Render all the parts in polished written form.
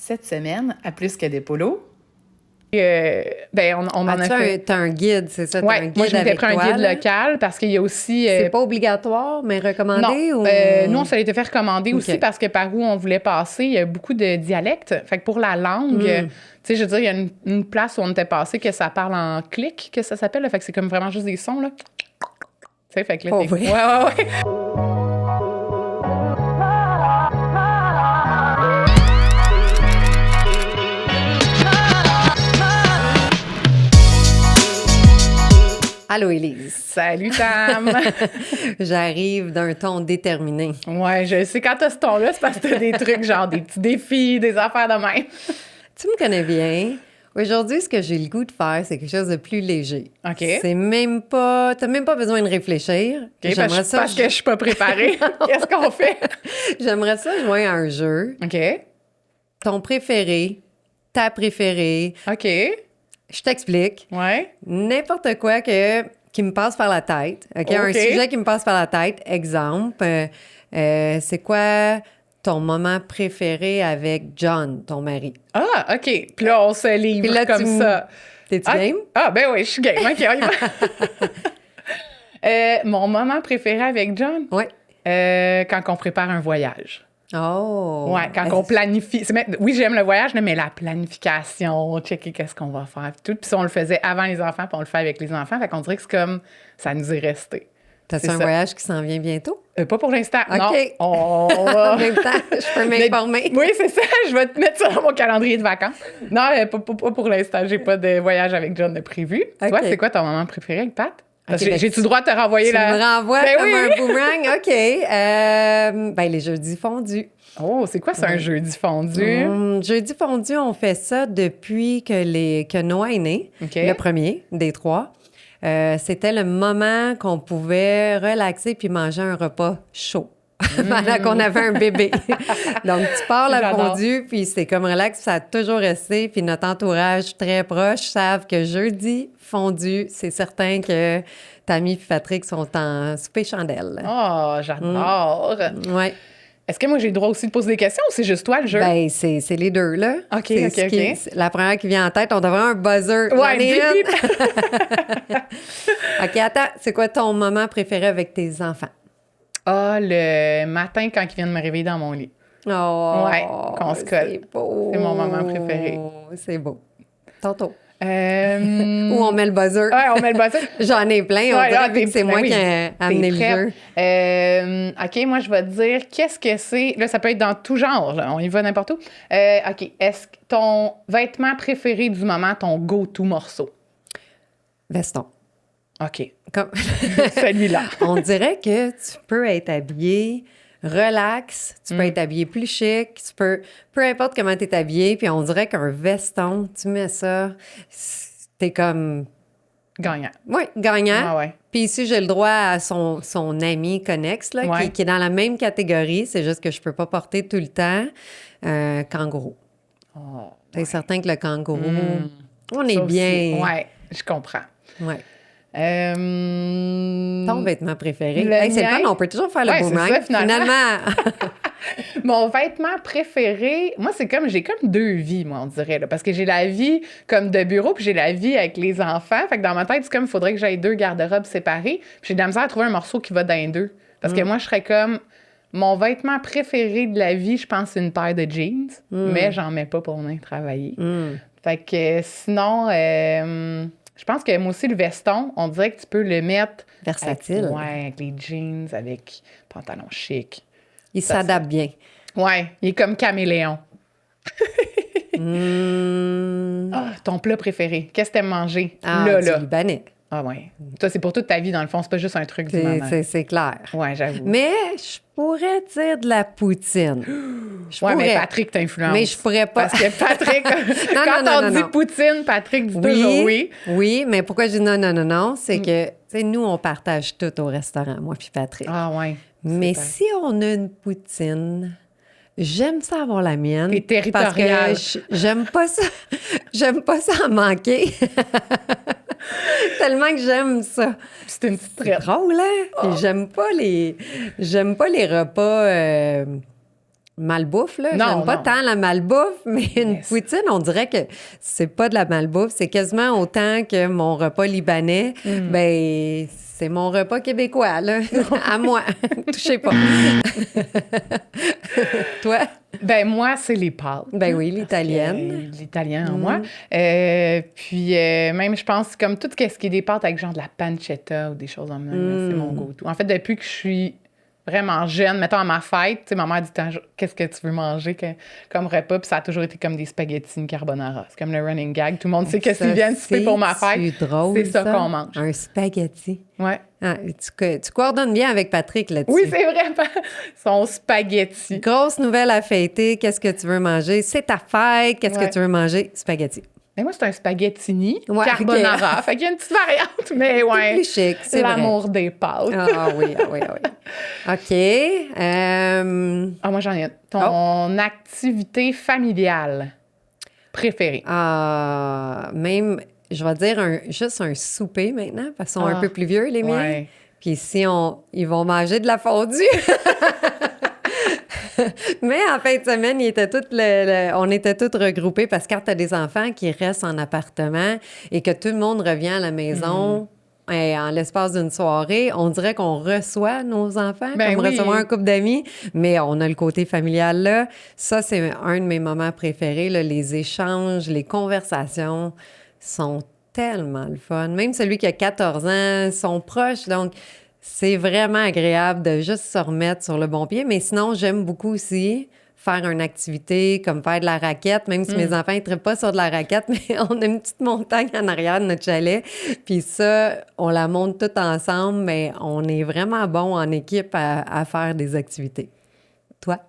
cette semaine à Plus que des polos. On en a fait. T'as un guide, c'est ça? Oui, moi, je m'étais avec pris un toi, guide là. local parce qu'il y a aussi... C'est pas obligatoire, mais recommandé? Non, ou... nous, on se l'était fait recommander OK. aussi parce que par où on voulait passer, il y a beaucoup de dialectes. Fait que pour la langue, tu sais, je veux dire, il y a une place où on était passé que ça parle en clic, que ça s'appelle. Là, fait que c'est comme vraiment juste des sons, là. Tu sais, fait que là, Pas vrai? Ouais. Allô, Élise. Salut, Tam! J'arrive d'un ton déterminé. Ouais, je sais, quand t'as ce ton-là, c'est parce que t'as des trucs genre des petits défis, des affaires de même. Tu me connais bien. Aujourd'hui, ce que j'ai le goût de faire, c'est quelque chose de plus léger. OK. C'est même pas... T'as même pas besoin de réfléchir. OK, parce que je suis pas préparée. Qu'est-ce qu'on fait? J'aimerais ça jouer à un jeu. OK. Ton préféré, ta préférée. OK. Je t'explique. Ouais. N'importe quoi qui me passe par la tête. OK? Un sujet qui me passe par la tête. Exemple, c'est quoi ton moment préféré avec John, ton mari? Ah, OK. Puis là, on se livre Puis là, comme ça. T'es-tu game? Ah, ben oui, je suis game. OK, on y va. Mon moment préféré avec John? Oui. Quand on prépare un voyage. Oh! Ouais, quand on planifie. Oui, j'aime le voyage, là, mais la planification, checker qu'est-ce qu'on va faire, puis tout. Puis ça, on le faisait avant les enfants, puis on le fait avec les enfants. Fait qu'on dirait que c'est comme ça nous est resté. T'as-tu un voyage qui s'en vient bientôt? Pas pour l'instant. OK. Non. En même temps, je peux m'informer. Oui, c'est ça. Je vais te mettre ça dans mon calendrier de vacances. Non, pas pour l'instant. J'ai pas de voyage avec John de prévu. OK. Toi, c'est quoi ton moment préféré avec Pat? Parce que OK, j'ai-tu le droit de te renvoyer Tu me renvoies Ben comme oui, un oui. boomerang? OK. Les jeudis fondus. Oh, c'est quoi, c'est un jeudi fondu? Jeudi fondu, on fait ça depuis que Noah est né, OK. le premier des trois. C'était le moment qu'on pouvait relaxer puis manger un repas chaud. Pendant qu'on avait un bébé. Donc, tu pars la J'adore. fondue, puis c'est comme relax, ça a toujours resté. Puis notre entourage très proche savent que jeudi fondu, c'est certain que Tammy et Patrick sont en souper chandelle. Oh, j'adore. Ouais. Est-ce que moi, j'ai le droit aussi de poser des questions ou c'est juste toi, le jeu? C'est les deux, là. OK, C'est OK, ce qui- OK. c'est la première qui vient en tête, on devrait avoir un buzzer. J'en Ouais, ai bip, une. bip. OK, attends, c'est quoi ton moment préféré avec tes enfants? Ah, le matin quand ils viennent me réveiller dans mon lit. Oh, Ouais, qu'on se colle. C'est beau. C'est mon moment préféré. C'est beau. Tonton. Ou Ou on met le buzzer. Ouais, on met le buzzer. J'en ai plein, on Ouais, dirait t'es- que c'est ben moi oui, qui ai amené le t'es jeu. prête. OK, moi, je vais te dire, qu'est-ce que c'est? Là, ça peut être dans tout genre, là, on y va n'importe où. OK, est-ce que ton vêtement préféré du moment, ton go-to morceau? Veston. OK, Comme... celui-là. On dirait que tu peux être habillé relax, tu peux être habillé plus chic, peu importe comment tu es habillé, puis on dirait qu'un veston, tu mets ça, t'es comme, Gagnant. oui, gagnant. Ah ouais. Puis ici, j'ai le droit à son ami connexe, là, Ouais. qui est dans la même catégorie, c'est juste que je peux pas porter tout le temps kangourou. Oh, T'es certain que le kangourou, on ça est aussi. bien. Ouais, je comprends. Ouais. Ton Ton vêtement préféré. le Hey, c'est le mien- fun, on peut toujours faire le Ouais, c'est boomerang. ça, finalement. Mon vêtement préféré, moi, j'ai comme deux vies, moi, on dirait, là, parce que j'ai la vie comme de bureau, puis j'ai la vie avec les enfants. Fait que dans ma tête, c'est comme, il faudrait que j'aille deux garde-robes séparés. Puis j'ai de la misère à trouver un morceau qui va dans les deux. Parce que moi, je serais comme, mon vêtement préféré de la vie, je pense, c'est une paire de jeans, mais j'en mets pas pour venir travailler. Fait que sinon, je pense que moi aussi, le veston, on dirait que tu peux le mettre... Versatile. Avec les jeans, avec pantalon chic. Il s'adapte bien. Ouais, il est comme caméléon. Ah, ton plat préféré. Qu'est-ce que t'aimes manger? Du Libanais. Ah ouais. Toi, c'est pour toute ta vie, dans le fond. C'est pas juste un truc du moment. C'est clair. Ouais, j'avoue. Mais je pourrais dire de la poutine. Ouais, mais Patrick t'influence. Mais je pourrais pas. Parce que Patrick, quand non, on dit non. poutine, Patrick dit toujours oui. Oui, mais pourquoi je dis non, c'est que, tu sais, nous, on partage tout au restaurant, moi puis Patrick. Ah ouais. mais c'est si on a une poutine, j'aime ça avoir la mienne. T'es territoriale. Parce que j'aime pas ça. J'aime pas ça en manquer. Tellement que j'aime ça. C'est une petite C'est traite. drôle, hein? Puis j'aime pas les repas malbouffe, là. Non, J'aime pas non. tant la malbouffe, mais une Yes. poutine, on dirait que c'est pas de la malbouffe. C'est quasiment autant que mon repas libanais. Ben, c'est mon repas québécois, là. À moi. Touchez pas. Toi? Ben moi, c'est les pâtes. Ben oui, Parce l'italienne. que l'italien en moi. Puis même, je pense, comme tout ce qui est des pâtes avec genre de la pancetta ou des choses comme ça, c'est mon go-to. En fait, depuis que je suis vraiment jeune, mettons à ma fête, tu sais, ma mère dit qu'est-ce que tu veux manger comme repas, puis ça a toujours été comme des spaghettis carbonara. C'est comme le running gag. Tout le monde sait qu'est-ce qu'ils viennent souper pour ma fête. C'est drôle, C'est ça qu'on mange. Un spaghetti. Ouais. Ah, tu coordonnes bien avec Patrick là-dessus. Oui, c'est vrai. Son spaghetti. Grosse nouvelle à fêter. Qu'est-ce que tu veux manger? C'est ta fête. Qu'est-ce Ouais. que tu veux manger? Spaghetti. Mais moi, c'est un spaghettini Ouais, carbonara. Fait qu'il y a une petite variante, mais ouais. plus chic, c'est vrai. L'amour des pâtes. Ah oui, ah oui, ah oui. OK. Moi, j'en ai une. Ton activité familiale préférée? Même, je vais dire juste un souper maintenant, parce qu'ils sont un peu plus vieux, les miens. Ouais. Puis ici, ils vont manger de la fondue. Mais en fin de semaine, on était tous regroupés parce que quand tu as des enfants qui restent en appartement et que tout le monde revient à la maison et en l'espace d'une soirée, on dirait qu'on reçoit nos enfants Ben comme oui. recevoir un couple d'amis, mais on a le côté familial là. Ça, c'est un de mes moments préférés, là, les échanges, les conversations sont tellement le fun. Même celui qui a 14 ans, sont proches, donc c'est vraiment agréable de juste se remettre sur le bon pied. Mais sinon, j'aime beaucoup aussi faire une activité comme faire de la raquette, même si mes enfants ne trippent pas sur de la raquette, mais on a une petite montagne en arrière de notre chalet. Puis ça, on la monte tout ensemble, mais on est vraiment bon en équipe à faire des activités. Toi?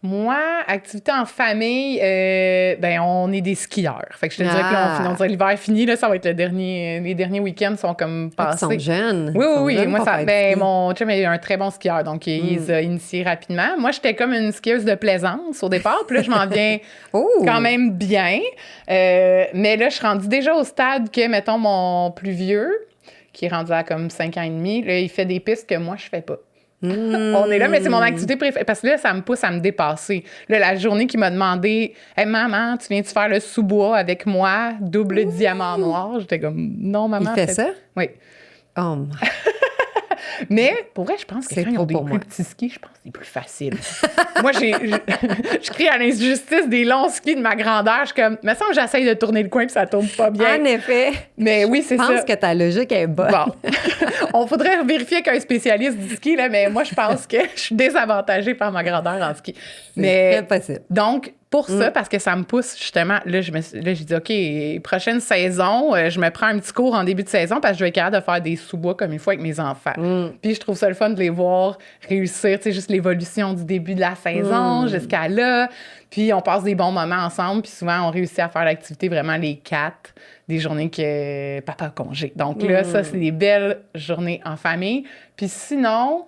Moi, activité en famille, ben on est des skieurs. Fait que je te dirais que là, on dirait l'hiver fini, là, ça va être les derniers week-ends sont comme passés. Ils sont jeunes. Oui, Ils sont oui, jeunes moi, pour faire du ski. mon chum est un très bon skieur, donc il les a initiés rapidement. Moi, j'étais comme une skieuse de plaisance au départ, puis là, je m'en viens quand même bien. Mais là, je suis rendue déjà au stade que, mettons, mon plus vieux, qui est rendu à comme 5 ans et demi, là, il fait des pistes que moi, je fais pas. On est là, mais c'est mon activité préférée. Parce que là, ça me pousse à me dépasser. Là, la journée qu'il m'a demandé « Hey, maman, tu viens-tu faire le sous-bois avec moi, double diamant noir? » J'étais comme « Non, maman. » Il fait ça? Oui. Oh my. Mais pour vrai, je pense que C'est quand ils ont trop des pour plus moi. petits skis, je pense que c'est plus facile. Moi, je crie à l'injustice des longs skis de ma grandeur. Je suis comme, me semble que j'essaye de tourner le coin puis ça tourne pas bien. En effet. Mais oui, c'est ça. Je pense que ta logique est bonne. Bon. On faudrait vérifier avec un spécialiste du ski, là, mais moi, je pense que je suis désavantagée par ma grandeur en ski. Mais très possible. donc, pour ça, parce que ça me pousse justement, là, j'ai dit, OK, prochaine saison, je me prends un petit cours en début de saison parce que je vais être capable de faire des sous-bois comme il faut avec mes enfants. Puis je trouve ça le fun de les voir réussir, tu sais, juste l'évolution du début de la saison jusqu'à là. Puis on passe des bons moments ensemble, puis souvent, on réussit à faire l'activité vraiment les 4, des journées que papa a congé. Donc là, ça, c'est des belles journées en famille. Puis sinon,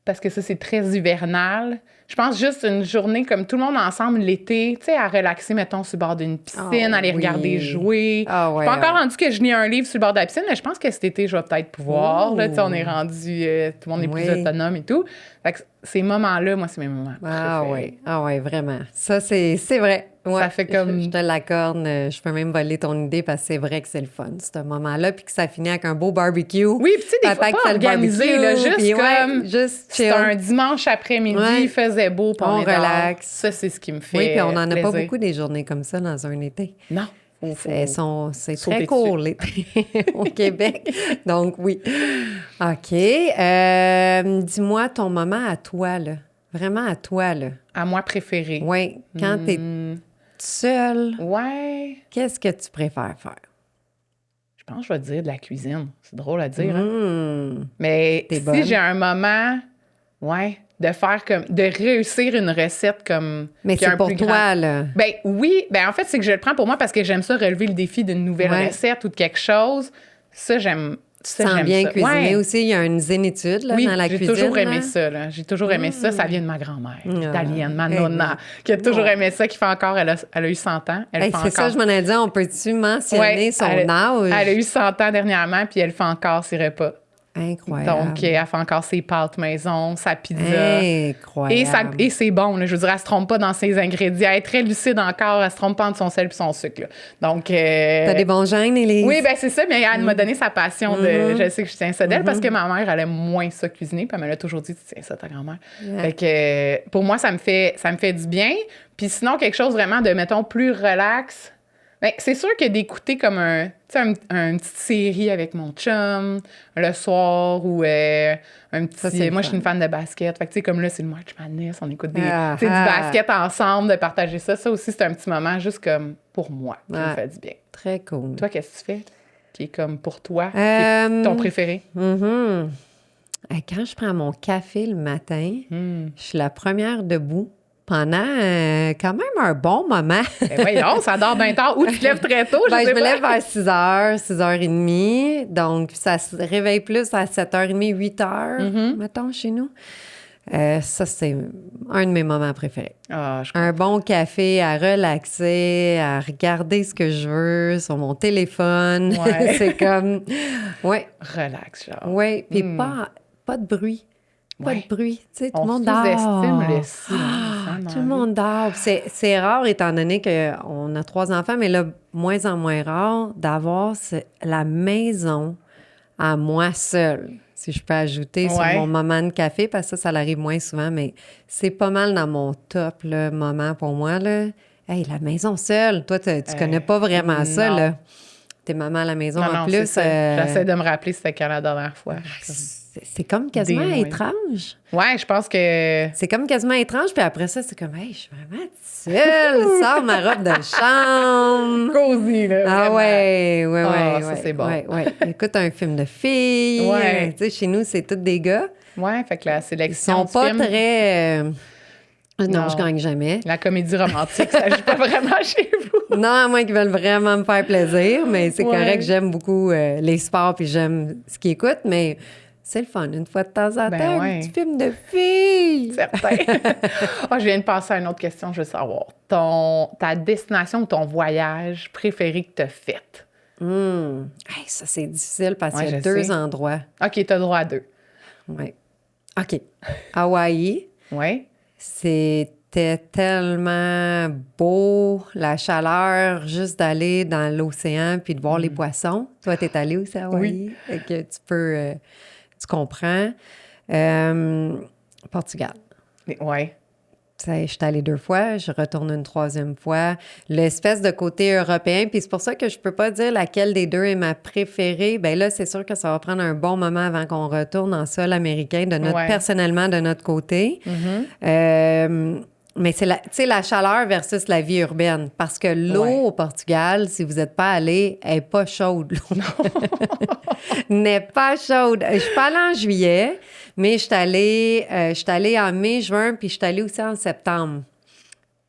parce que ça, c'est très hivernal. Je pense juste une journée comme tout le monde ensemble l'été, tu sais, à relaxer, mettons, sur le bord d'une piscine, aller regarder jouer. Ah ouais, je suis pas encore rendu que je lis un livre sur le bord de la piscine, mais je pense que cet été, je vais peut-être pouvoir. Là, tu sais, on est rendu, tout le monde est plus autonome et tout. Fait que ces moments-là, moi, c'est mes moments préférés. Ah ouais, vraiment. Ça, c'est vrai. Ouais, Ça fait comme... Je te l'accorde. Je peux même voler ton idée parce que c'est vrai que c'est le fun, ce moment-là. Puis que ça finit avec un beau barbecue. Oui, puis tu sais, des fois, pas organisé, là, juste comme... juste c'est un dimanche après-midi, il faisait beau, puis on est dehors. relaxe. Ça, c'est ce qui me fait Oui, puis on n'en a pas plaisir. beaucoup des journées comme ça dans un été. Non. C'est très court, l'été, au Québec. Donc, oui. OK. Dis-moi ton moment à toi, là. Vraiment à toi, là. À moi préféré. Oui. Quand t'es seule, Ouais. qu'est-ce que tu préfères faire? Je pense que je vais dire de la cuisine. C'est drôle à dire, hein? Mais T'es si bonne. j'ai un moment, de faire comme... De réussir une recette comme... Mais qui a c'est un pour plus toi, grand- là. Ben oui. Ben en fait, c'est que je le prends pour moi parce que j'aime ça, relever le défi d'une nouvelle recette ou de quelque chose. Ça, j'aime... Ça, Sans j'aime bien ça. cuisiner Ouais. aussi. Il y a une zénitude là, Oui, dans la j'ai cuisine. toujours aimé là. ça. Là. J'ai toujours aimé ça. Ça vient de ma grand-mère, italienne, ma Eh nonna, oui. qui a toujours aimé ça, qui fait encore... Elle a eu 100 ans. Elle Hey, fait c'est ça, encore... je m'en ai dit. On peut-tu mentionner Ouais, son elle âge? a eu 100 ans dernièrement, puis elle fait encore ses repas. Incroyable. Donc, elle fait encore ses pâtes maison, sa pizza. Incroyable. Et c'est bon, là. Je veux dire, elle se trompe pas dans ses ingrédients. Elle est très lucide encore. Elle se trompe pas entre son sel et son sucre, là. Donc... T'as des bons gènes, Élise? Oui, ben c'est ça. Mais elle m'a donné sa passion de... Je sais que je tiens ça d'elle parce que ma mère, elle aime moins ça cuisiner. Puis elle me l'a toujours dit, tu tiens ça, ta grand-mère. Fait que pour moi, ça me fait du bien. Puis sinon, quelque chose vraiment de, mettons, plus relax... Ben, c'est sûr que d'écouter comme une petite série avec mon chum le soir ou un petit... Ça, c'est moi, le je suis une fun. fan de basket. Fait que, tu sais, comme là, c'est le March Madness, on écoute du Ah. basket ensemble, de partager ça. Ça aussi, c'est un petit moment juste comme pour moi qui me Ouais. fait du bien. Très cool. Toi, qu'est-ce que tu fais qui est comme pour toi, qui est ton préféré? Quand je prends mon café le matin, je suis la première debout pendant quand même un bon moment. Ben voyons, ça dort bien tard. Ou tu te lèves très tôt, je sais Je me pas. lève vers 6 h, 6 h 30. Donc, ça se réveille plus à 7 h 30, 8 h, mettons, chez nous. Ça, c'est un de mes moments préférés. Ah, je Un bon café à relaxer, à regarder ce que je veux sur mon téléphone. Ouais. C'est comme... Ouais, relax, genre. ouais. Puis pas de bruit. Pas Ouais. de bruit. Tu sais, tout On le monde dort. sous-estime le silence. Tout le monde dort. C'est rare, étant donné qu'on a 3 enfants, mais là, moins en moins rare d'avoir la maison à moi seule. Si je peux ajouter sur Ouais. mon moment de café, parce que ça l'arrive moins souvent, mais c'est pas mal dans mon top là, moment pour moi. Là. Hey, la maison seule. Toi, tu connais pas vraiment ça, non. là. T'es maman à la maison Non, en non, plus. c'est ça. J'essaie de me rappeler c'était quand la dernière fois. C'est comme quasiment Des mois. étrange. Ouais, je pense que... C'est comme quasiment étrange, puis après ça, c'est comme, hey, je suis vraiment seule, sors ma robe de chambre. Cosy, là. Ah vraiment. ouais, ça, c'est bon. Ouais. Écoute un film de filles. Ouais. Tu sais, chez nous, c'est tous des gars. Ouais, fait que la Ils sélection sont du pas film, très... Non, Non. je gagne jamais. la comédie romantique, ça joue pas vraiment chez vous. Non, à moins qu'ils veulent vraiment me faire plaisir, mais c'est Ouais. correct, j'aime beaucoup les sports, puis j'aime ce qu'ils écoutent, mais c'est le fun, une fois de temps en Ben temps, ouais. un petit film de filles. Certain. Je viens de passer à une autre question, je veux savoir. Ta destination ou ton voyage préféré que tu as fait? Hey, ça, c'est difficile parce Ouais, qu'il y a je 2 sais. endroits. OK, t'as droit à 2. Ouais. OK. Hawaï, Oui? c'était tellement beau, la chaleur, juste d'aller dans l'océan puis de voir les poissons. Toi, t'es allé aussi à Hawaï? Fait que tu peux... tu comprends. Portugal. Oui. Tu sais, je suis allée 2 fois, je retourne une 3e fois. L'espèce de côté européen, puis c'est pour ça que je peux pas dire laquelle des 2 est ma préférée. Bien là, c'est sûr que ça va prendre un bon moment avant qu'on retourne en sol américain, personnellement, de notre côté. Mais c'est la chaleur versus la vie urbaine. Parce que l'eau au Portugal, si vous n'êtes pas allé, elle n'est pas chaude. L'eau. N'est pas chaude. Je suis pas allée en juillet, mais je suis allée en mai, juin, puis je suis allée aussi en septembre.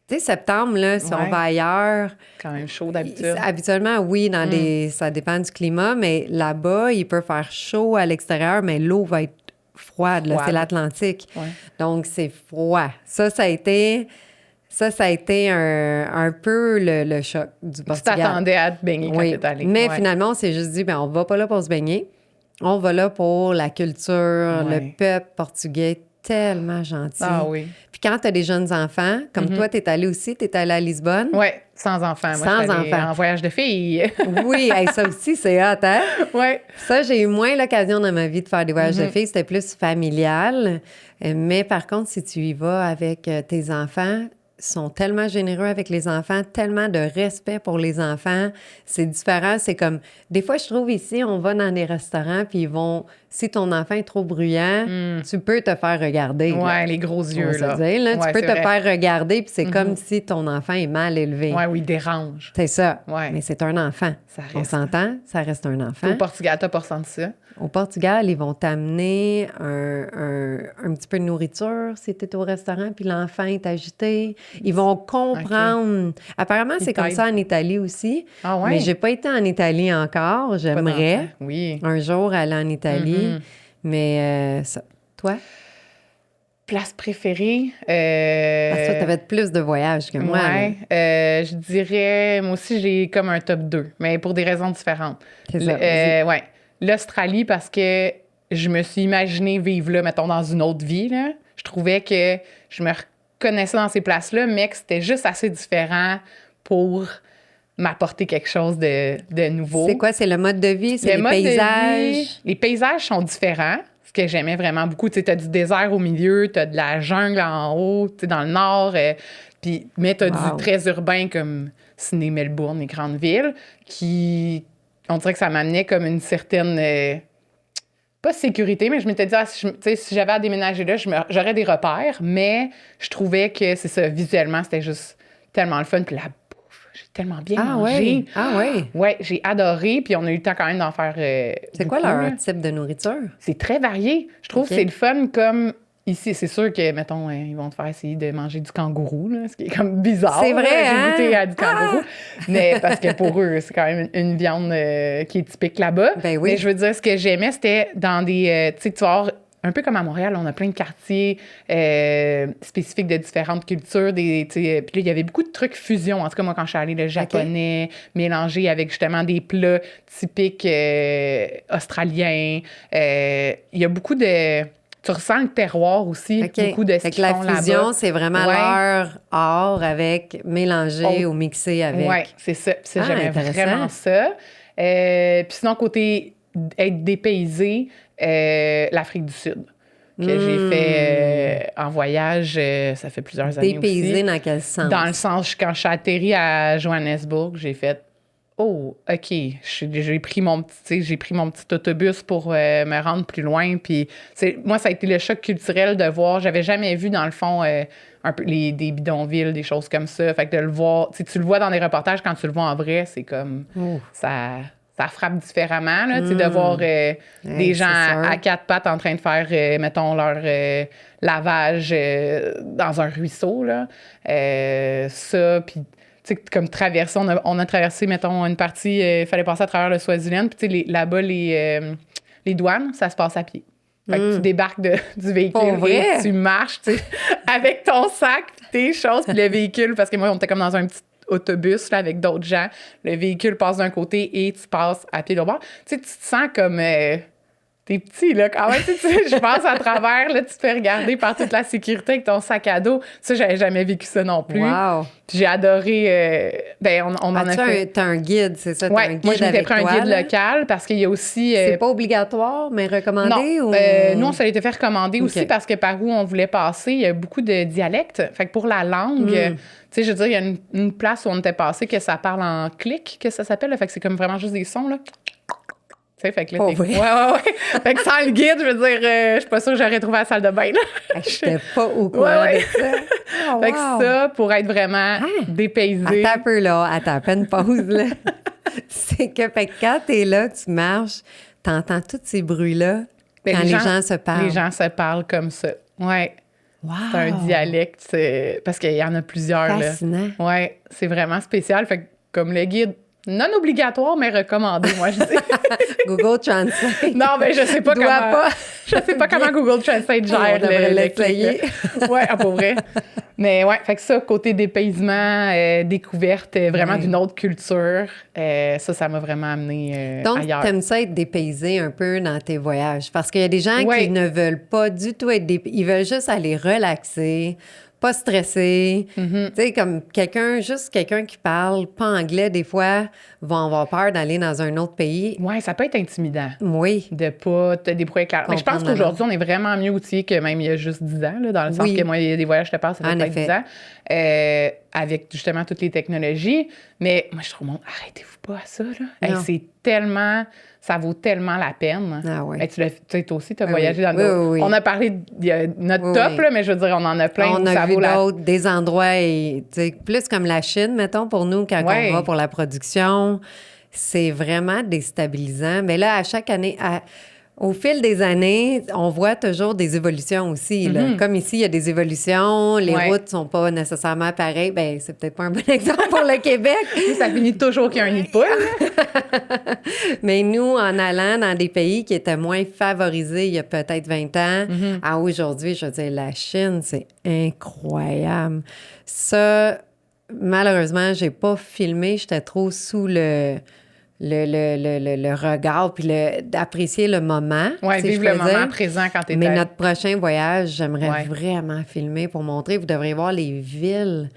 Tu sais, septembre, là, si on va ailleurs... Quand même chaud d'habitude. Habituellement, oui, ça dépend du climat, mais là-bas, il peut faire chaud à l'extérieur, mais l'eau va être froide. Là, c'est l'Atlantique. Ouais. Donc, c'est froid. Ça a été un peu le choc du Portugal. Tu t'attendais à te baigner quand t'es allé. Mais finalement, on s'est juste dit, on va pas là pour se baigner. On va là pour la culture, le peuple portugais, tellement gentil. Ah oui. Puis quand tu as des jeunes enfants, comme toi, tu es allé aussi, tu es allé à Lisbonne. Oui, sans enfants. Moi, Sans je suis allée enfants. en voyage de filles. Oui, hey, ça aussi, c'est hot, hein? Oui. Ça, j'ai eu moins l'occasion dans ma vie de faire des voyages de filles. C'était plus familial. Mais par contre, si tu y vas avec tes enfants, ils sont tellement généreux avec les enfants, tellement de respect pour les enfants. C'est différent. C'est comme... Des fois, je trouve ici, on va dans des restaurants, puis ils vont... Si ton enfant est trop bruyant, tu peux te faire regarder. Oui, les gros yeux, là. Tu peux te faire regarder, puis c'est comme si ton enfant est mal élevé. Oui, ou il dérange. C'est ça. Ouais. Mais c'est un enfant. Ça reste. On s'entend? Ça reste un enfant. Au Portugal, t'as pas ressenti ça? Au Portugal, ils vont t'amener un petit peu de nourriture si tu es au restaurant, puis l'enfant est agité. Ils vont comprendre. Okay. Apparemment, c'est comme ça en Italie aussi. Ah ouais? Mais j'ai pas été en Italie encore. J'aimerais un jour aller en Italie. Mais ça, toi? Place préférée? Parce que toi, t'avais plus de voyages que moi. Oui. Je dirais... Moi aussi, j'ai comme un top 2, mais pour des raisons différentes. C'est ça. Ouais. L'Australie, parce que je me suis imaginée vivre là, mettons, dans une autre vie, là. Je trouvais que je me reconnaissais dans ces places-là, mais que c'était juste assez différent pour m'apporter quelque chose de nouveau. C'est quoi? C'est le mode de vie? C'est les paysages? Les paysages sont différents, ce que j'aimais vraiment beaucoup. Tu sais, t'as du désert au milieu, t'as de la jungle en haut, tu sais, dans le nord, mais t'as du très urbain comme Sydney, Melbourne, les grandes villes, qui, on dirait que ça m'amenait comme une certaine... pas sécurité, mais je m'étais dit, si j'avais à déménager là, j'aurais des repères, mais je trouvais que, c'est ça, visuellement, c'était juste tellement le fun. Puis la bouffe, j'ai tellement bien mangé. Ah oui? Ouais, j'ai adoré, puis on a eu le temps quand même d'en faire C'est quoi leur type de nourriture? C'est très varié. Je trouve que c'est le fun comme... Ici, c'est sûr que, mettons, ils vont te faire essayer de manger du kangourou, là, ce qui est comme bizarre. C'est vrai, J'ai goûté à du kangourou. Mais parce que pour eux, c'est quand même une viande qui est typique là-bas. Ben oui. Mais je veux dire, ce que j'aimais, c'était dans des... tu sais, tu vas avoir, un peu comme à Montréal, on a plein de quartiers spécifiques de différentes cultures. Puis là, il y avait beaucoup de trucs fusion. En tout cas, moi, quand je suis allée, le japonais, mélangé avec justement des plats typiques australiens. Il y a beaucoup de... Tu ressens le terroir aussi, beaucoup de ce qu'ils font là-bas. La fusion, c'est vraiment leur art avec mélangé ou mixé avec. Oui, c'est ça. Puis ça, j'aimais vraiment ça. Puis sinon, côté être dépaysé, l'Afrique du Sud, que j'ai fait en voyage, ça fait plusieurs années aussi. Dépaysé dans quel sens? Dans le sens, quand je suis atterrie à Johannesburg, j'ai fait... Oh, OK. J'ai pris mon petit autobus pour me rendre plus loin. Puis moi, ça a été le choc culturel de voir. J'avais jamais vu, dans le fond, un peu des bidonvilles, des choses comme ça. Fait que de le voir, tu le vois dans des reportages, quand tu le vois en vrai, c'est comme... Ça frappe différemment, là, de voir des gens à quatre pattes en train de faire, mettons, leur lavage dans un ruisseau, là. Ça, puis... comme traverser, on a traversé, mettons, une partie, il fallait passer à travers le Swaziland, puis là-bas, les douanes, ça se passe à pied. Fait que tu débarques du véhicule et tu marches, avec ton sac, tes choses, puis le véhicule, parce que moi, on était comme dans un petit autobus, là, avec d'autres gens. Le véhicule passe d'un côté et tu passes à pied de l'autre bord. Tu te sens comme... T'es petit, là, quand même. Je passe à travers, là, tu te fais regarder par toute la sécurité avec ton sac à dos. Ça, j'avais jamais vécu ça non plus. Wow! J'ai adoré... on en a fait... T'as un guide, c'est ça? Oui, moi, je m'étais pris un guide local parce qu'il y a aussi... C'est pas obligatoire, mais recommandé? Non. Ou... Nous, on se l'était fait recommander aussi parce que par où on voulait passer, il y a beaucoup de dialectes. Fait que pour la langue... tu sais, je veux dire, il y a une place où on était passé que ça parle en clic, que ça s'appelle. Là, fait que c'est comme vraiment juste des sons, là. Tu sais, fait que là, t'es... Ouais. Fait que sans le guide, je veux dire, je suis pas sûre que j'aurais trouvé la salle de bain, là. J'étais pas au courant de ça. Oh, fait que ça, pour être vraiment dépaysé... Attends un peu, là. Attends, à peine pause, là. C'est que, fait que quand t'es là, tu marches, t'entends tous ces bruits-là quand les gens se parlent. Les gens se parlent comme ça. Ouais. Wow. C'est un dialecte, parce qu'il y en a plusieurs. Fascinant. Là. Ouais, c'est vraiment spécial. Fait que, comme le guide, non obligatoire, mais recommandé, moi, je dis. Google Translate. Non, mais je sais pas je sais pas comment Google Translate gère le clic. Ouais, pour vrai. Mais ouais, fait que ça, côté dépaysement, découverte vraiment d'une autre culture, ça m'a vraiment amené ailleurs. Donc, t'aimes ça être dépaysé un peu dans tes voyages? Parce qu'il y a des gens qui ne veulent pas du tout être dépaysés. Ils veulent juste aller relaxer, pas stressé. Tu sais, comme juste quelqu'un qui parle pas anglais, des fois, va avoir peur d'aller dans un autre pays. Oui, ça peut être intimidant. Oui. De pas te débrouiller avec la... Mais je pense qu'aujourd'hui, on est vraiment mieux outillés que même il y a juste 10 ans, là, dans le sens que moi, il y a des voyages, je te parle, ça fait peut-être 10 ans, avec justement toutes les technologies. Mais moi, je trouve, arrêtez-vous pas à ça, là. Hey, c'est tellement... Ça vaut tellement la peine. Ah oui. Tu sais, toi aussi, tu as voyagé dans d'autres... Oui. On a parlé de notre top, là, mais je veux dire, on en a plein. On a vu d'autres, des endroits, plus comme la Chine, mettons, pour nous, quand on va pour la production. C'est vraiment déstabilisant. Mais là, à chaque année... Au fil des années, on voit toujours des évolutions aussi. Là. Comme ici, il y a des évolutions, les routes sont pas nécessairement pareilles. Bien, c'est peut-être pas un bon exemple pour le Québec. Ça finit toujours qu'il y a un nid de poule. Mais nous, en allant dans des pays qui étaient moins favorisés il y a peut-être 20 ans, à aujourd'hui, je veux dire, la Chine, c'est incroyable. Ça, malheureusement, j'ai pas filmé. J'étais trop sous le le regard, puis d'apprécier le moment. Oui, vivre le moment présent quand tu es Mais notre prochain voyage, j'aimerais vraiment filmer pour montrer. Vous devriez voir les villes.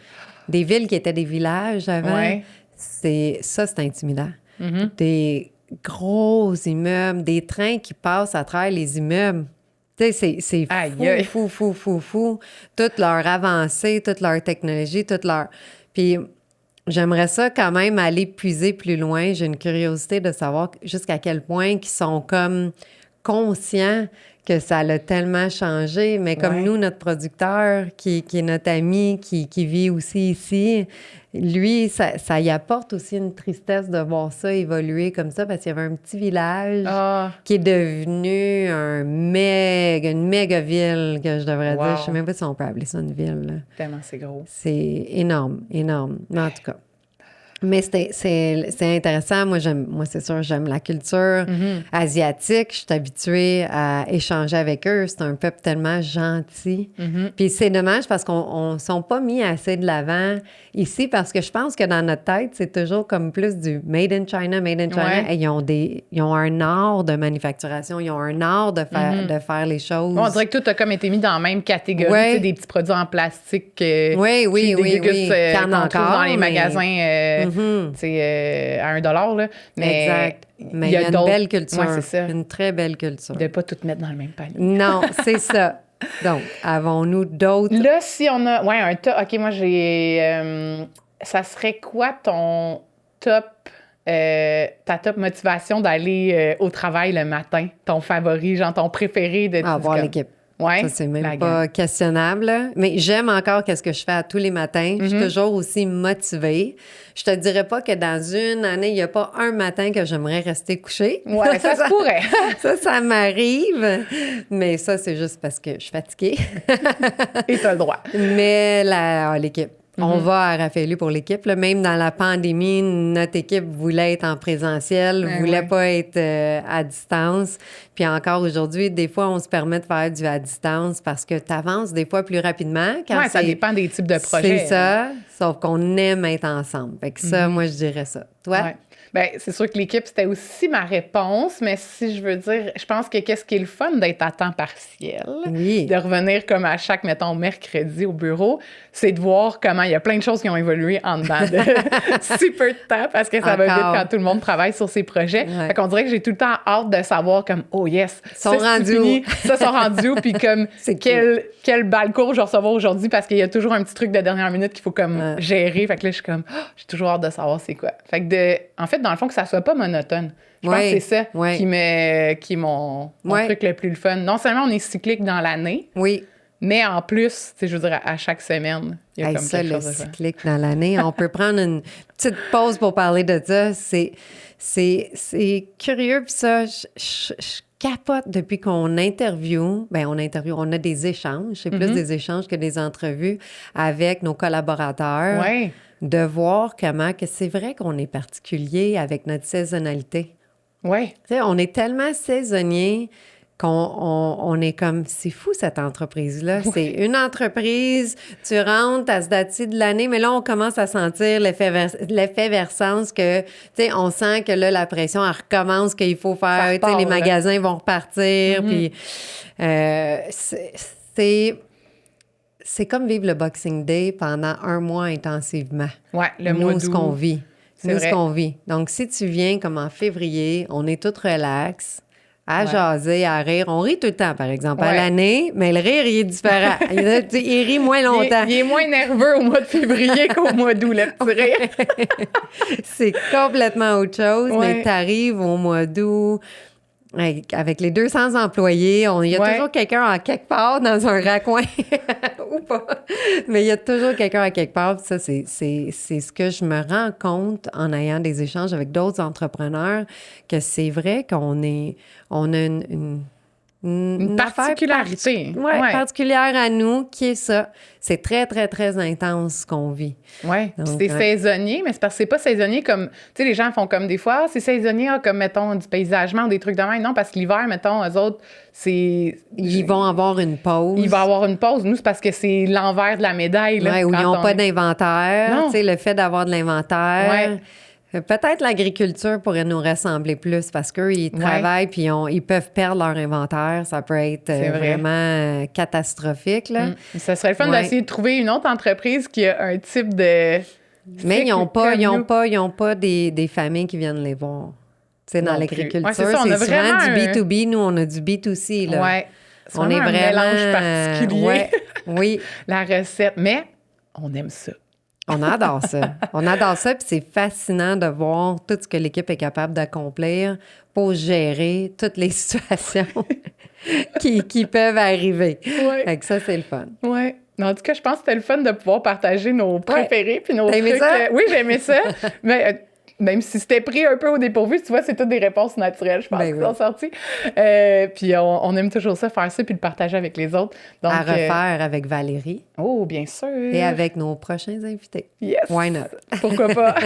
Des villes qui étaient des villages avant. Ouais. C'est intimidant. Mm-hmm. Des gros immeubles, des trains qui passent à travers les immeubles. Tu sais, c'est fou. Toute leur avancée, toute leur technologie, toute leur... Puis j'aimerais ça quand même aller puiser plus loin. J'ai une curiosité de savoir jusqu'à quel point ils sont comme conscients que ça l'a tellement changé. Mais comme nous, notre producteur, qui est notre ami, qui vit aussi ici, lui, ça y apporte aussi une tristesse de voir ça évoluer comme ça, parce qu'il y avait un petit village qui est devenu une méga ville, que je devrais dire. Je sais même pas si on peut appeler ça une ville. Là. Tellement c'est gros. C'est énorme. En tout cas. Mais c'est intéressant. Moi, c'est sûr, j'aime la culture asiatique. Je suis habituée à échanger avec eux. C'est un peuple tellement gentil. Puis c'est dommage parce qu'on ne sont pas mis assez de l'avant ici, parce que je pense que dans notre tête, c'est toujours comme plus du made in China. Et ils ont un art de manufacturation. Ils ont un art de faire les choses. On dirait que tout a comme été mis dans la même catégorie. Tu sais, des petits produits en plastique oui. qu'on trouve dans les magasins à $1, là. Mais exact. Mais il y a une belle culture. Ouais, c'est ça. Une très belle culture. De ne pas tout mettre dans le même panier. Non, c'est ça. Donc, avons-nous d'autres? Là, si on a... Oui, un top. OK, moi, j'ai... ça serait quoi ton top... ta top motivation d'aller au travail le matin? Ton favori, genre ton préféré de... Voir l'équipe. Ouais, ça, c'est même pas questionnable. Là. Mais j'aime encore qu'est-ce que je fais tous les matins. Je suis toujours aussi motivée. Je te dirais pas que dans une année, il n'y a pas un matin que j'aimerais rester couchée. Oui, ça se pourrait. ça m'arrive. Mais ça, c'est juste parce que je suis fatiguée. Et tu as le droit. Mais l'équipe. On va à Raphaëlu pour l'équipe. Là. Même dans la pandémie, notre équipe voulait être en présentiel, voulait pas être à distance. Puis encore aujourd'hui, des fois, on se permet de faire du à distance parce que tu avances des fois plus rapidement. Oui, ça dépend des types de projets. C'est ça, sauf qu'on aime être ensemble. Fait que ça, moi, je dirais ça. Toi? Ouais. Bien, c'est sûr que l'équipe, c'était aussi ma réponse, mais si je veux dire, je pense que qu'est-ce qui est le fun d'être à temps partiel, de revenir comme à chaque, mettons, mercredi au bureau, c'est de voir comment il y a plein de choses qui ont évolué en dedans de si peu de temps, parce que ça va vite quand tout le monde travaille sur ses projets. Fait qu'on dirait que j'ai tout le temps hâte de savoir comme, oh yes, sont rendus ça sont rendus où, puis comme, quel balcourt je vais recevoir aujourd'hui, parce qu'il y a toujours un petit truc de dernière minute qu'il faut comme gérer. Fait que là, je suis comme, j'ai toujours hâte de savoir c'est quoi. Fait que en fait, dans le fond, que ça soit pas monotone. Je pense que c'est ça qui est mon truc le plus le fun. Non seulement on est cyclique dans l'année, mais en plus, je veux dire, à chaque semaine, il y a comme quelque chose de cyclique dans l'année. On peut prendre une petite pause pour parler de ça. C'est curieux, puis ça, je capote depuis qu'on interviewe. Bien, on a des échanges. C'est plus des échanges que des entrevues avec nos collaborateurs. Oui. De voir comment que c'est vrai qu'on est particulier avec notre saisonnalité. Oui. Tu sais, on est tellement saisonnier qu'on est comme... C'est fou, cette entreprise-là. C'est une entreprise, tu rentres à ce date-ci de l'année, mais là, on commence à sentir l'effervescence que, tu sais, on sent que là, la pression, elle recommence, qu'il faut faire... Tu sais, les magasins vont repartir, puis... C'est comme vivre le Boxing Day pendant un mois intensivement. Oui, le mois d'août. Ce qu'on vit. Donc, si tu viens comme en février, on est tous relax, à jaser, à rire. On rit tout le temps, par exemple, à l'année, mais le rire, il est différent. Il rit moins longtemps. Il est moins nerveux au mois de février qu'au mois d'août, le petit rire. C'est complètement autre chose, mais tu arrives au mois d'août... Avec les 200 employés, il y a toujours quelqu'un à quelque part dans un raccoin, ou pas. Mais il y a toujours quelqu'un à quelque part. Ça, c'est ce que je me rends compte en ayant des échanges avec d'autres entrepreneurs, que c'est vrai qu'on a une particularité. Particulière à nous, qui est ça. C'est très, très, très intense ce qu'on vit. Oui, c'est saisonnier, mais c'est parce que c'est pas saisonnier comme... Tu sais, les gens font comme des fois, c'est saisonnier comme, mettons, du paysagement ou des trucs de même. Non, parce que l'hiver, mettons, eux autres, c'est... Ils vont avoir une pause. Ils vont avoir une pause. Nous, c'est parce que c'est l'envers de la médaille. Oui, où ils n'ont pas d'inventaire. Tu sais, le fait d'avoir de l'inventaire... Peut-être l'agriculture pourrait nous ressembler plus parce qu'eux, ils travaillent puis ils peuvent perdre leur inventaire. Ça peut être vraiment catastrophique. Là. Ça serait le fun d'essayer de trouver une autre entreprise qui a un type de... Mais ils n'ont pas des familles qui viennent les voir. Tu sais, dans l'agriculture, c'est souvent du B2B. Nous, on a du B2C. Là. Ouais. On est vraiment... un mélange particulier. Ouais, oui. La recette. Mais on aime ça. On adore ça. On adore ça, puis c'est fascinant de voir tout ce que l'équipe est capable d'accomplir pour gérer toutes les situations qui peuvent arriver. Ouais. Fait que ça, c'est le fun. Oui. En tout cas, je pense que c'était le fun de pouvoir partager nos préférés puis nos T'as aimé trucs. Ça? Oui, j'ai aimé ça. Mais même si c'était pris un peu au dépourvu, tu vois, c'est toutes des réponses naturelles, je pense, qui sont sorties. Puis on aime toujours ça, faire ça, puis le partager avec les autres. Donc, à refaire avec Valérie. Oh, bien sûr. Et avec nos prochains invités. Yes. Why not? Pourquoi pas?